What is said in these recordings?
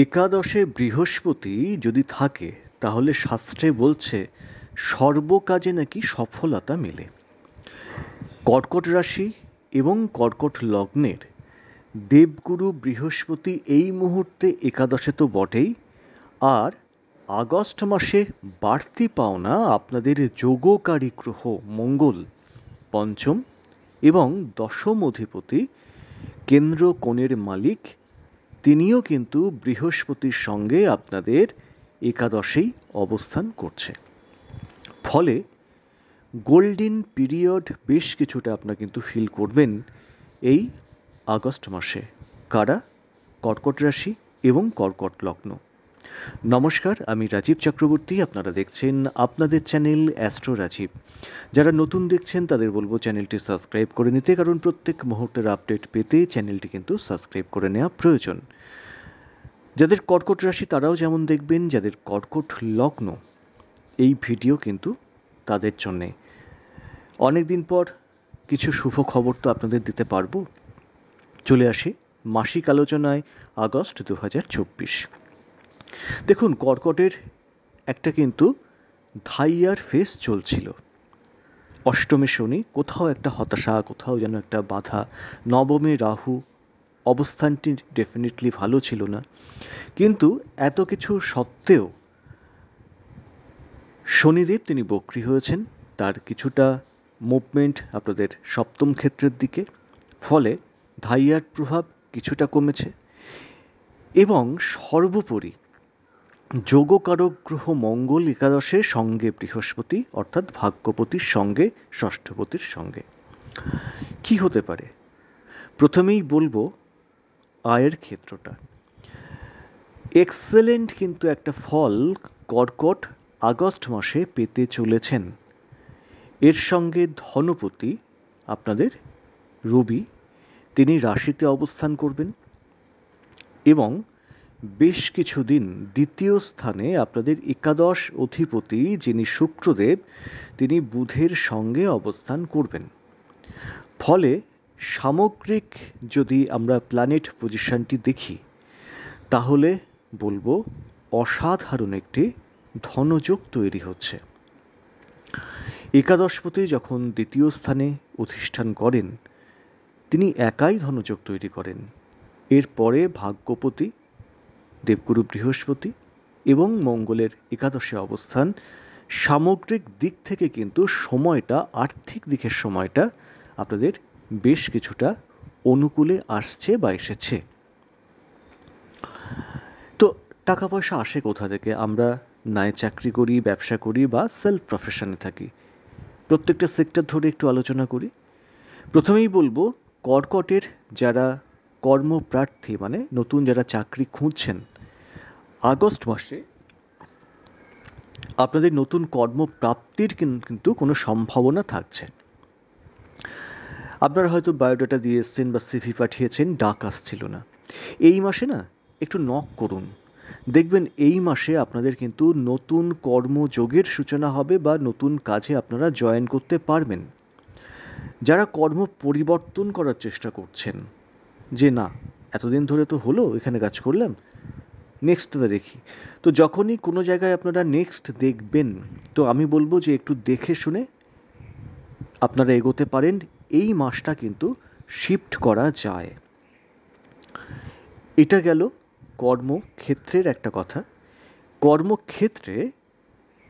একাদশে বৃহস্পতি যদি থাকে তাহলে শাস্ত্রে বলছে সর্বকাজে নাকি সফলতা মেলে। কর্কট রাশি এবং কর্কট লগ্নের দেবগুরু বৃহস্পতি এই মুহূর্তে একাদশে তো বটেই, আর আগস্ট মাসে বাড়তি পাওনা আপনাদের যোগকারী গ্রহ মঙ্গল পঞ্চম এবং দশম অধিপতি কেন্দ্র কোণের মালিক, তিনিও কিন্তু বৃহস্পতির সঙ্গে আপনাদের একাদশেই অবস্থান করছে। ফলে গোল্ডেন পিরিয়ড বেশ কিছুটা আপনারা কিন্তু ফিল করবেন এই আগস্ট মাসে। কারা? কর্কট রাশি এবং কর্কট লগ্ন। নমস্কার, আমি রাজীব চক্রবর্তী। আপনারা দেখছেন আপনাদের চ্যানেল অ্যাস্ট্রো রাজীব। যারা নতুন দেখছেন তাদের বলবো চ্যানেলটি সাবস্ক্রাইব করে নিতে, কারণ প্রত্যেক মুহূর্তের আপডেট পেতে চ্যানেলটি কিন্তু সাবস্ক্রাইব করে নেওয়া প্রয়োজন। যাদের কর্কট রাশি তারাও যেমন দেখবেন, যাদের কর্কট লগ্ন এই ভিডিও কিন্তু তাদের জন্যে। অনেক দিন পর কিছু শুভ খবর তো আপনাদের দিতে পারবো। চলে আসি মাসিক আলোচনায় আগস্ট 2024। দেখুন, কর্কটের একটা কিন্তু ধাইয়ার ফেস চলছিল। অষ্টমে শনি, কোথাও একটা হতাশা, কোথাও যেন একটা বাধা। নবমে রাহু, অবস্থানটি ডেফিনেটলি ভালো ছিল না, কিন্তু এত কিছু সত্ত্বেও শনিদেব তিনি বক্রী হয়েছেন। তার কিছুটা মুভমেন্ট আপনাদের সপ্তম ক্ষেত্রের দিকে, ফলে ধাইয়ার প্রভাব কিছুটা কমেছে। এবং সর্বোপরি যোগকারক গ্রহ মঙ্গল একাদশের সঙ্গে বৃহস্পতি, অর্থাৎ ভাগ্যপতির সঙ্গে ষষ্ঠপতির সঙ্গে। কি হতে পারে? প্রথমেই বলবো আয়ের ক্ষেত্রটা। এক্সেলেন্ট কিন্তু একটা ফল কর্কট আগস্ট মাসে পেতে চলেছেন। এর সঙ্গে ধনপতি আপনাদের রবি, তিনি রাশিতে অবস্থান করবেন এবং বেশ কিছুদিন দ্বিতীয় স্থানে আপনাদের একাদশ অধিপতি যিনি শুক্রদেব, তিনি বুধের সঙ্গে অবস্থান করবেন। ফলে সামগ্রিক যদি আমরা প্ল্যানেট পজিশনটি দেখি তাহলে বলবো অসাধারণ একটি ধনযোগ তৈরি হচ্ছে। একাদশপতি যখন দ্বিতীয় স্থানে অধিষ্ঠান করেন, তিনি একাই ধনযোগ তৈরি করেন। এরপরে ভাগ্যপতি দেবগুরু বৃহস্পতি এবং মঙ্গলের একাদশে অবস্থান, সামগ্রিক দিক থেকে কিন্তু সময়টা, আর্থিক দিকের সময়টা আপনাদের বেশ কিছুটা অনুকূলে আসছে বা এসেছে। তো টাকা পয়সা আসে কোথা থেকে? আমরা নয় চাকরি করি, ব্যবসা করি বা সেলফ প্রফেশনে থাকি, প্রত্যেকটা সেক্টর ধরে একটু আলোচনা করি। প্রথমেই বলবো কর্কটের যারা কর্মপ্রার্থী, মানে নতুন যারা চাকরি খুঁজছেন, আগস্ট মাসে আপনাদের নতুন কর্মপ্রাপ্তির কিন্তু কোনো সম্ভাবনা থাকছে। আপনারা হয়তো বায়োডাটা দিয়ে এসছেন বা সিভি পাঠিয়েছেন, ডাক আসছিল না। এই মাসে না একটু নক করুন, দেখবেন এই মাসে আপনাদের কিন্তু নতুন কর্মযোগের সূচনা হবে বা নতুন কাজে আপনারা জয়েন করতে পারবেন। যারা কর্ম পরিবর্তন করার চেষ্টা করছেন, যে না এতদিন ধরে তো হলো এখানে কাজ করলাম, নেক্সটটা দেখি, তো যখনই কোনো জায়গায় আপনারা নেক্সট দেখবেন, তো আমি বলবো যে একটু দেখে শুনে আপনারা এগোতে পারেন। এই মাসটা কিন্তু শিফট করা যায়। এটা গেল কর্মক্ষেত্রের একটা কথা। কর্মক্ষেত্রে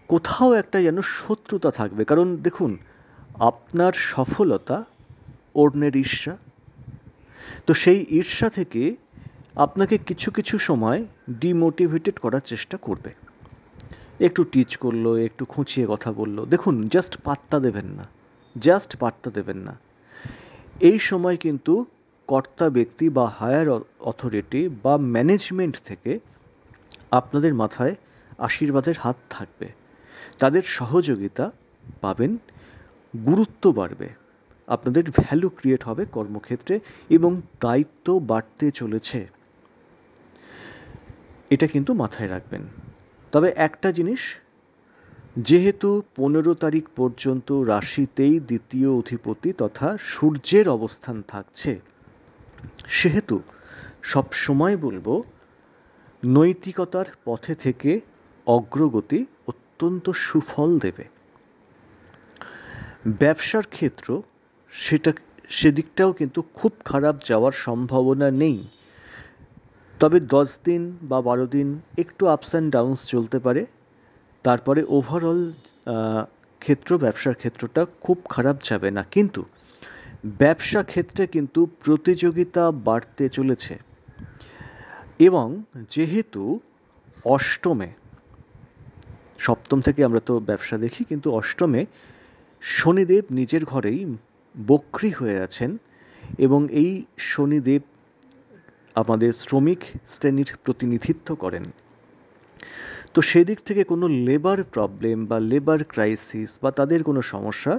কোথাও একটা যেন শত্রুতা থাকবে, কারণ দেখুন আপনার সফলতা অন্যের ঈর্ষা, তো সেই ঈর্ষা থেকে আপনাকে কিছু কিছু সময় ডিমোটিভেটেড করার চেষ্টা করবে। একটু টিচ করলো, একটু খুঁচিয়ে কথা বললো, দেখুন জাস্ট পাত্তা দেবেন না, জাস্ট পাত্তা দেবেন না। এই সময় কিন্তু কর্তা ব্যক্তি বা হায়ার অথরিটি বা ম্যানেজমেন্ট থেকে আপনাদের মাথায় আশীর্বাদের হাত থাকবে, তাদের সহযোগিতা পাবেন, গুরুত্ব বাড়বে, আপনাদের ভ্যালু ক্রিয়েট হবে কর্মক্ষেত্রে এবং দায়িত্ব বাড়তে চলেছে। এটা কিন্তু মাথায় রাখবেন। তবে একটা জিনিস, যেহেতু 15 তারিখ পর্যন্ত রাশিতেই দ্বিতীয় অধিপতি তথা সূর্যের অবস্থান থাকছে, সেহেতু সব সময় বলবো নৈতিকতার পথে থেকে অগ্রগতি অত্যন্ত সুফল দেবে। ব্যবসার ক্ষেত্র সেদিকটাও কিন্তু খুব খারাপ যাওয়ার সম্ভাবনা নেই, তবে 10 দিন বা 12 দিন একটু আপস অ্যান্ড ডাউনস চলতে পারে। তারপরে ওভারঅল ব্যবসার ক্ষেত্রটা খুব খারাপ যাবে না, কিন্তু ব্যবসা ক্ষেত্রে কিন্তু প্রতিযোগিতা বাড়তে চলেছে। এবং যেহেতু অষ্টমে, সপ্তম থেকে আমরা তো ব্যবসা দেখি, কিন্তু অষ্টমে শনিদেব নিজের ঘরেই বক্রী হয়ে আছেন, এবং এই শনিদেব আমাদের শ্রমিক শ্রেণীর প্রতিনিধিত্ব করেন। তো সেদিক থেকে কোনো লেবার প্রবলেম বা লেবার ক্রাইসিস বা তাদের কোনো সমস্যা,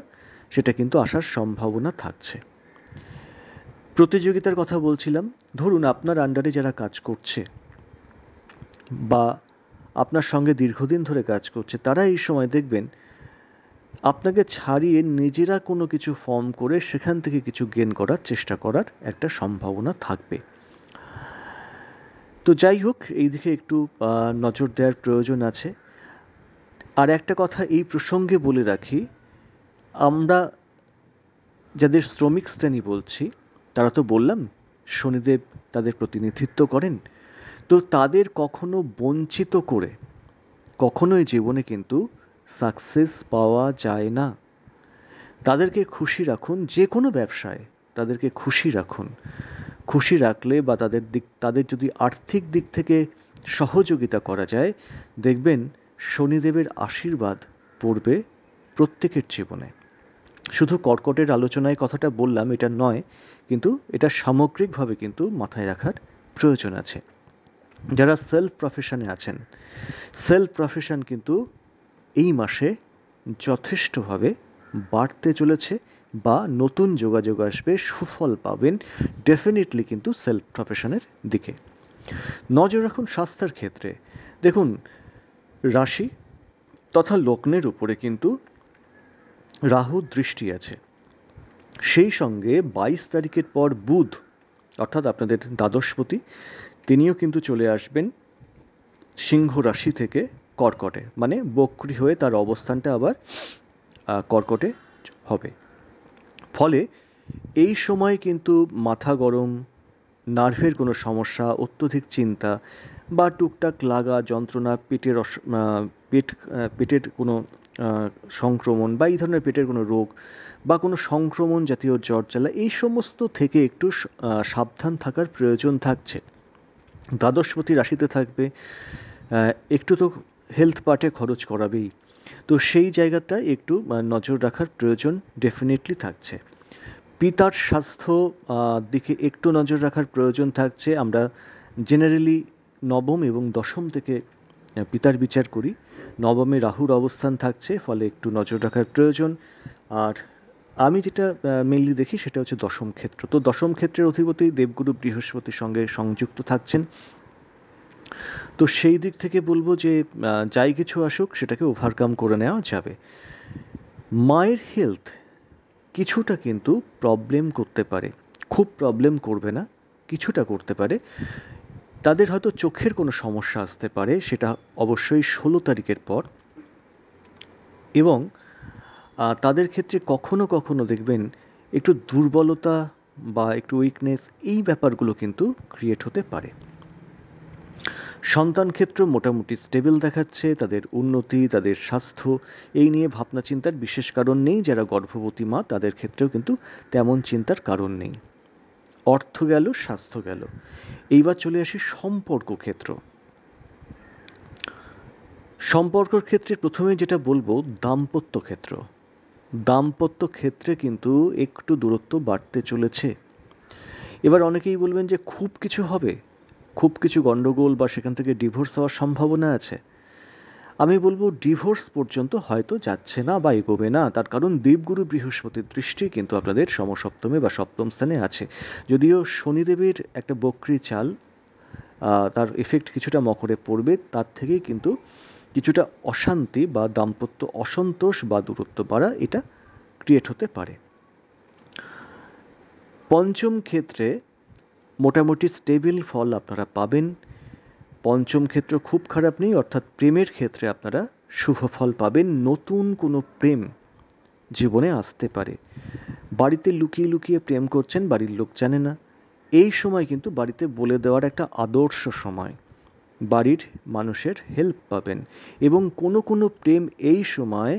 সেটা কিন্তু আসার সম্ভাবনা থাকছে। প্রতিযোগিতার কথা বলছিলাম, ধরুন আপনার আন্ডারে যারা কাজ করছে বা আপনার সঙ্গে দীর্ঘদিন ধরে কাজ করছে, তারা এই সময় দেখবেন আপনাকে ছাড়িয়ে নিজেরা কোনো কিছু ফর্ম করে সেখান থেকে কিছু গেন করার চেষ্টা করার একটা সম্ভাবনা থাকবে। তো যাই হোক, এই দিকে একটু নজর দেওয়ার প্রয়োজন আছে। আর একটা কথা এই প্রসঙ্গে বলে রাখি, আমরা যাদের শ্রমিক শ্রেণী বলছি, তারা তো বললাম শনিদেব তাদের প্রতিনিধিত্ব করেন, তো তাদের কখনো বঞ্চিত করে কখনোই জীবনে কিন্তু সাকসেস পাওয়া যায় না। তাদেরকে খুশি রাখুন, যে কোনো ব্যবসায় তাদেরকে খুশি রাখুন। খুশি রাখলে বা তাদের যদি আর্থিক দিক থেকে সহযোগিতা করা যায়, দেখবেন শনিদেবের আশীর্বাদ পড়বে প্রত্যেকের জীবনে। শুধু কর্কটের আলোচনায় কথাটা বললাম এটা নয়, কিন্তু এটা সামগ্রিকভাবে কিন্তু মাথায় রাখার প্রয়োজন আছে। যারা সেলফ প্রফেশনে আছেন, সেলফ প্রফেশন কিন্তু এই মাসে যথেষ্টভাবে বাড়তে চলেছে, বা নতুন যোগাযোগ আসবে, সুফল পাবেন ডেফিনেটলি কিন্তু সেলফ প্রফেশনের দিকে। নজর রাখুন স্বাস্থ্যের ক্ষেত্রে। দেখুন, রাশি তথা লগ্নের উপরে কিন্তু রাহু দৃষ্টি আছে, সেই সঙ্গে 22 তারিখের পর বুধ, অর্থাৎ আপনাদের দ্বাদশপতি, তিনিও কিন্তু চলে আসবেন সিংহ রাশি থেকে কর্কটে, মানে বক্রী হয়ে তার অবস্থানটা আবার কর্কটে হবে। ফলে এই সময় কিন্তু মাথা গরম, নার্ভের কোনো সমস্যা, অত্যধিক চিন্তা বা টুকটাক লাগা যন্ত্রণা, পেটের কোনো সংক্রমণ বা এই ধরনের পেটের কোনো রোগ বা কোনো সংক্রমণ জাতীয় জ্বর জ্বালা, এই সমস্ত থেকে একটু সাবধান থাকার প্রয়োজন থাকছে। দ্বাদশপতি রাশিতে থাকবে, একটু তো হেলথ পার্টে খরচ করাবেই, তো সেই জায়গাটা একটু নজর রাখার প্রয়োজন ডেফিনেটলি থাকছে। পিতার স্বাস্থ্য দিকে একটু নজর রাখার প্রয়োজন থাকছে। আমরা জেনারেলি নবম এবং দশম থেকে পিতার বিচার করি। নবমে রাহুর অবস্থান থাকছে, ফলে একটু নজর রাখার প্রয়োজন। আর আমি যেটা মেনলি দেখি সেটা হচ্ছে দশম ক্ষেত্র। তো দশম ক্ষেত্রের অধিপতি দেবগুরু বৃহস্পতির সঙ্গে সংযুক্ত থাকছেন। তো সেই দিক থেকে বলবো যে যাই কিছু আসুক সেটাকে ওভারকাম করে নেওয়া যাবে। মায়ের হেলথ কিছুটা কিন্তু প্রবলেম করতে পারে, খুব প্রবলেম করবে না, কিছুটা করতে পারে। তাদের হয়তো চোখের কোনো সমস্যা আসতে পারে, সেটা অবশ্যই 16 তারিখের পর। এবং তাদের ক্ষেত্রে কখনো কখনো দেখবেন একটু দুর্বলতা বা একটু উইকনেস, এই ব্যাপারগুলো কিন্তু ক্রিয়েট হতে পারে। সন্তান ক্ষেত্র মোটামুটি স্টেবল দেখাচ্ছে, তাদের উন্নতি, তাদের স্বাস্থ্য, এই নিয়ে ভাবনা চিন্তার বিশেষ কারণ নেই। যারা গর্ভবতী মা, তাদের ক্ষেত্রেও কিন্তু তেমন চিন্তার কারণ নেই। অর্থ গেল, স্বাস্থ্য গেল। এইবার চলে আসি সম্পর্ক ক্ষেত্র। সম্পর্কর ক্ষেত্রে প্রথমে যেটা বলবো, দাম্পত্য ক্ষেত্র। দাম্পত্য ক্ষেত্রে কিন্তু একটু দূরত্ব বাড়তে চলেছে। এবার অনেকেই বলবেন যে খুব কিছু হবে, খুব কিছু গণ্ডগোল বা সেখান থেকে ডিভোর্স হওয়ার সম্ভাবনা আছে। আমি বলবো ডিভোর্স পর্যন্ত হয়তো যাচ্ছে না বা এগোবে না, তার কারণ দেবগুরু বৃহস্পতির দৃষ্টি কিন্তু আপনাদের সমসপ্তমে বা সপ্তম স্থানে আছে। যদিও শনিদেবের একটা বক্রী চাল, তার এফেক্ট কিছুটা মকরে পড়বে, তার থেকেই কিন্তু কিছুটা অশান্তি বা দাম্পত্য অসন্তোষ বা দূরত্ব বাড়া, এটা ক্রিয়েট হতে পারে। পঞ্চম ক্ষেত্রে মোটামুটি স্টেবল ফল আপনারা পাবেন। পঞ্চম ক্ষেত্র খুব খারাপ নেই, অর্থাৎ প্রেমের ক্ষেত্রে আপনারা শুভ ফল পাবেন। নতুন কোনো প্রেম জীবনে আসতে পারে। বাড়িতে লুকিয়ে লুকিয়ে প্রেম করছেন, বাড়ির লোক জানে না, এই সময় কিন্তু বাড়িতে বলে দেওয়ার একটা আদর্শ সময়। বাড়ির মানুষের হেল্প পাবেন এবং কোনো কোনো প্রেম এই সময়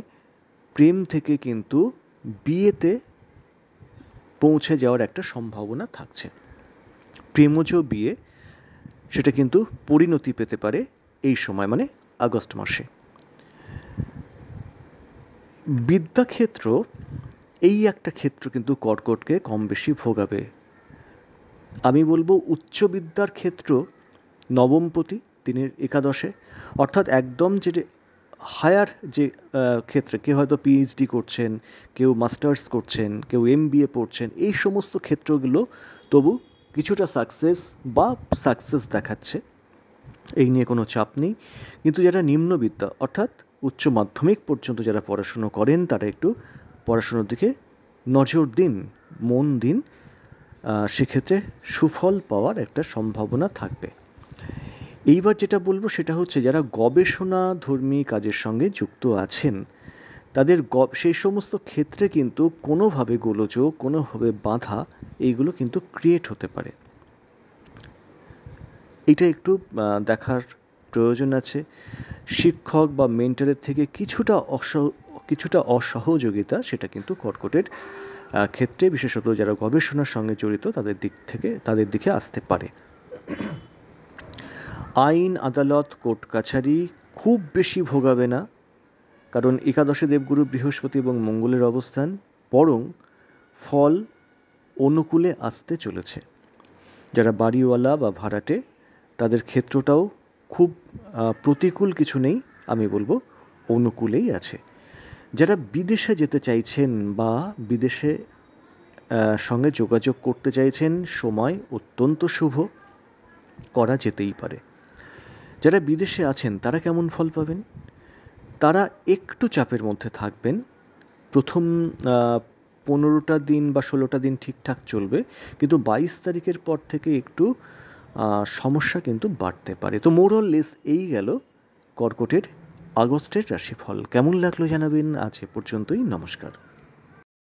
প্রেম থেকে কিন্তু বিয়েতে পৌঁছে যাওয়ার একটা সম্ভাবনা থাকছে। প্রেমজ বিয়ে সেটা কিন্তু পরিণতি পেতে পারে এই সময়, মানে আগস্ট মাসে। বিদ্যাক্ষেত্র, এই একটা ক্ষেত্র কিন্তু কর্কটকে কম বেশি ভোগাবে। আমি বলবো উচ্চ বিদ্যার ক্ষেত্র নবমপতি দিনের একাদশে, অর্থাৎ একদম যে হায়ার যে ক্ষেত্রে, কেউ হয়তো পিএইচডি করছেন, কেউ মাস্টার্স করছেন, কেউ এমবিএ পড়ছেন, এই সমস্ত ক্ষেত্রগুলো তবু কিছুটা সাকসেস দেখাচ্ছে, এই নিয়ে কোনো চাপ নেই। কিন্তু যারা নিম্নবিদ্যা অর্থাৎ উচ্চ মাধ্যমিক পর্যন্ত যারা পড়াশুনো করেন, তারা একটু পড়াশুনোর দিকে নজর দিন, মন দিন, সেক্ষেত্রে সুফল পাওয়ার একটা সম্ভাবনা থাকবে। এইবার যেটা বলবো সেটা হচ্ছে, যারা গবেষণাধর্মী কাজের সঙ্গে যুক্ত আছেন, তাদের সেই সমস্ত ক্ষেত্রে কিন্তু কোনোভাবে গোলযোগ, কোনোভাবে বাধা, এইগুলো কিন্তু ক্রিয়েট হতে পারে। এটা একটু দেখার প্রয়োজন আছে। শিক্ষক বা মেন্টরের থেকে কিছুটা অসহযোগিতা সেটা কিন্তু কর্কটের ক্ষেত্রে, বিশেষত যারা গবেষণার সঙ্গে জড়িত, তাদের দিকে আসতে পারে। আইন আদালত কোর্ট কাছারি খুব বেশি ভোগাবে না, কারণ একাদশে দেবগুরু বৃহস্পতি এবং মঙ্গলের অবস্থান, বরং ফল অনুকূলে আসতে চলেছে। যারা বাড়িওয়ালা বা ভাড়াটে, তাদের ক্ষেত্রটাও খুব প্রতিকূল কিছু নেই, আমি বলবো অনুকূলেই আছে। যারা বিদেশে যেতে চাইছেন বা বিদেশে সঙ্গে যোগাযোগ করতে চাইছেন, সময় অত্যন্ত শুভ, করা যেতেই পারে। যারা বিদেশে আছেন তারা কেমন ফল পাবেন? তারা একটু চাপের মধ্যে থাকবেন। প্রথম 15টা দিন বা 16টা দিন ঠিকঠাক চলবে, কিন্তু 22 তারিখের পর থেকে একটু সমস্যা কিন্তু বাড়তে পারে। তো মোর অর লেস এই গেল কর্কটের আগস্টের রাশিফল। কেমন লাগলো জানাবেন। আজ এ পর্যন্তই, নমস্কার।